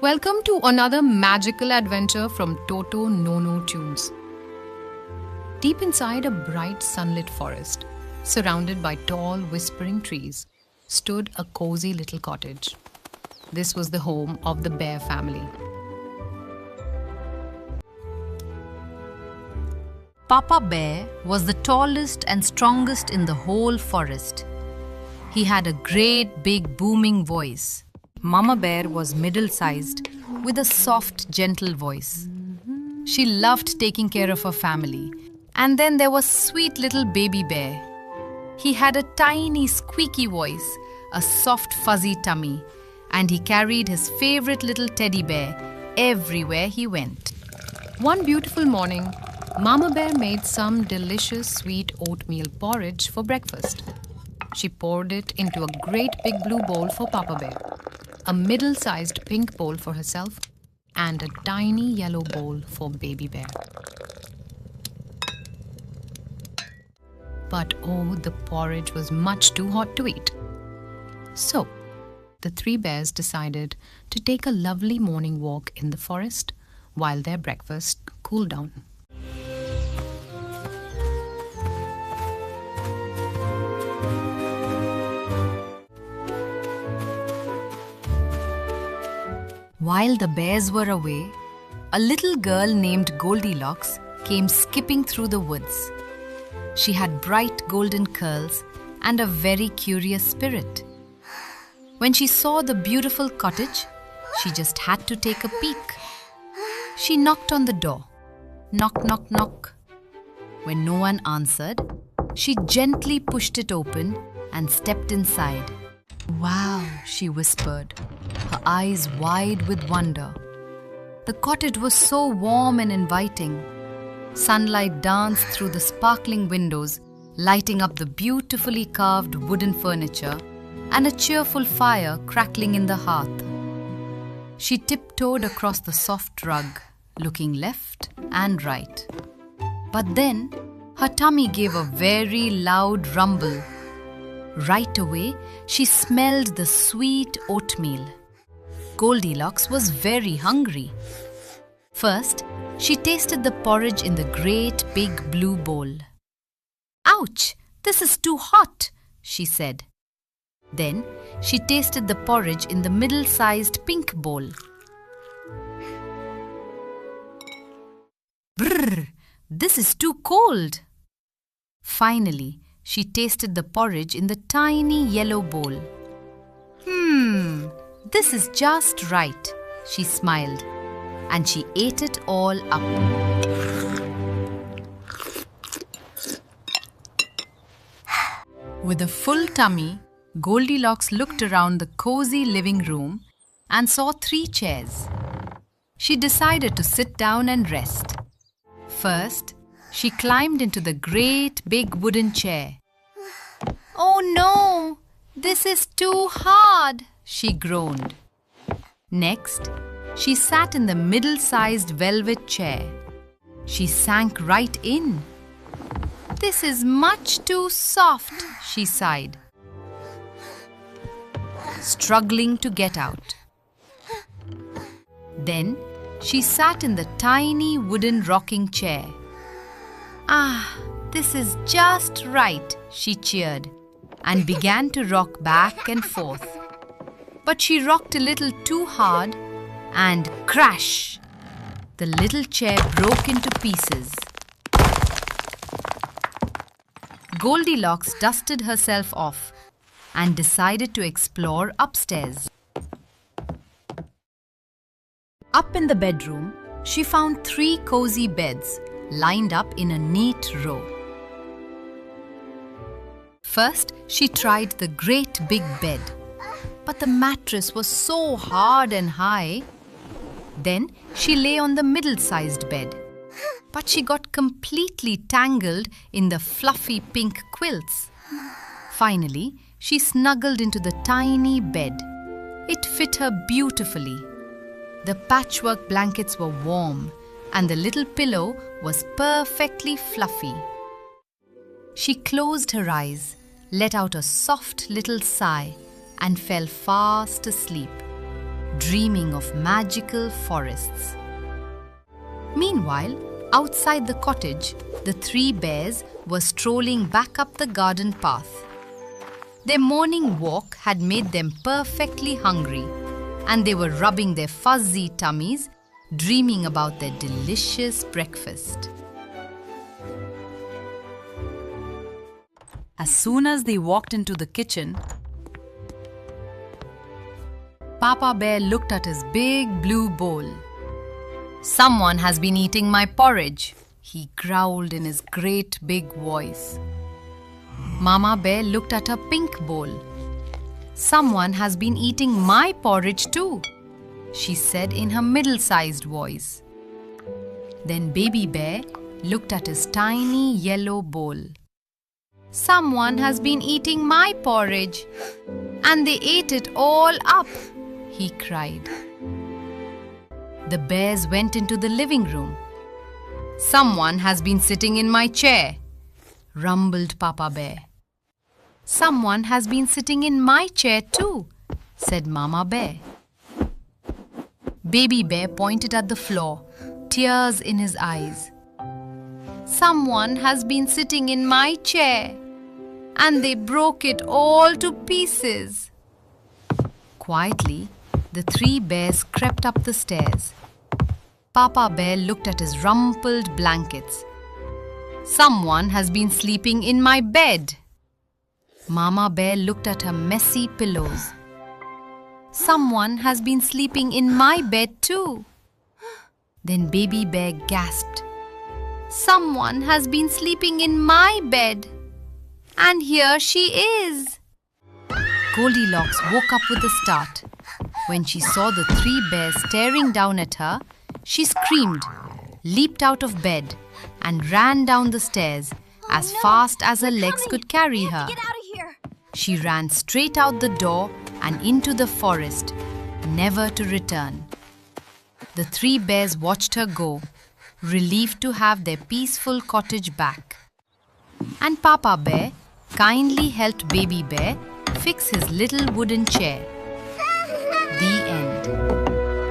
Welcome to another magical adventure from Toto Nono Tunes. Deep inside a bright sunlit forest, surrounded by tall whispering trees, stood a cozy little cottage. This was the home of the bear family. Papa Bear was the tallest and strongest in the whole forest. He had a great big booming voice. Mama Bear was middle-sized with a soft, gentle voice. She loved taking care of her family. And then there was sweet little baby bear. He had a tiny squeaky voice, a soft fuzzy tummy, and he carried his favorite little teddy bear everywhere he went. One beautiful morning, Mama Bear made some delicious sweet oatmeal porridge for breakfast. She poured it into a great big blue bowl for Papa Bear, a middle-sized pink bowl for herself, and a tiny yellow bowl for Baby Bear. But oh, the porridge was much too hot to eat. So, the three bears decided to take a lovely morning walk in the forest while their breakfast cooled down. While the bears were away, a little girl named Goldilocks came skipping through the woods. She had bright golden curls and a very curious spirit. When she saw the beautiful cottage, she just had to take a peek. She knocked on the door. Knock, knock, knock. When no one answered, she gently pushed it open and stepped inside. "Wow," she whispered, her eyes wide with wonder. The cottage was so warm and inviting. Sunlight danced through the sparkling windows, lighting up the beautifully carved wooden furniture and a cheerful fire crackling in the hearth. She tiptoed across the soft rug, looking left and right. But then her tummy gave a very loud rumble. Right away, she smelled the sweet oatmeal. Goldilocks was very hungry. First, she tasted the porridge in the great big blue bowl. "Ouch! This is too hot," she said. Then, she tasted the porridge in the middle-sized pink bowl. "Brrr! This is too cold." Finally, she tasted the porridge in the tiny yellow bowl. This is just right," she smiled, and she ate it all up. With a full tummy, Goldilocks looked around the cozy living room and saw 3 chairs. She decided to sit down and rest. First, she climbed into the great big wooden chair. "Oh no! This is too hard!" she groaned. Next, she sat in the middle-sized velvet chair. She sank right in. "This is much too soft," she sighed, struggling to get out. Then, she sat in the tiny wooden rocking chair. "Ah, this is just right," she cheered, and began to rock back and forth. But she rocked a little too hard, and crash! The little chair broke into pieces. Goldilocks dusted herself off and decided to explore upstairs. Up in the bedroom, she found 3 cozy beds lined up in a neat row. First, she tried the great big bed, but the mattress was so hard and high. Then she lay on the middle-sized bed, but she got completely tangled in the fluffy pink quilts. Finally, she snuggled into the tiny bed. It fit her beautifully. The patchwork blankets were warm, and the little pillow was perfectly fluffy. She closed her eyes, let out a soft little sigh, and fell fast asleep. dreaming of magical forests. Meanwhile, outside the cottage, the three bears were strolling back up the garden path. Their morning walk had made them perfectly hungry, and they were rubbing their fuzzy tummies, dreaming about their delicious breakfast. As soon as they walked into the kitchen, Papa Bear looked at his big blue bowl. "Someone has been eating my porridge," he growled in his great big voice. Mama Bear looked at her pink bowl. "Someone has been eating my porridge too," she said in her middle-sized voice. Then Baby Bear looked at his tiny yellow bowl. "Someone has been eating my porridge, and they ate it all up," he cried. The bears went into the living room. "Someone has been sitting in my chair," rumbled Papa Bear. "Someone has been sitting in my chair too," said Mama Bear. Baby Bear pointed at the floor, tears in his eyes. "Someone has been sitting in my chair, and they broke it all to pieces." Quietly, the three bears crept up the stairs. Papa Bear looked at his rumpled blankets. "Someone has been sleeping in my bed." Mama Bear looked at her messy pillows. "Someone has been sleeping in my bed too." Then Baby Bear gasped. "Someone has been sleeping in my bed, and here she is." Goldilocks woke up with a start. When she saw the three bears staring down at her, she screamed, leaped out of bed, and ran down the stairs as fast as her legs could carry her. Get out of here! She ran straight out the door and into the forest, never to return. The three bears watched her go, relieved to have their peaceful cottage back. And Papa Bear kindly helped Baby Bear fix his little wooden chair.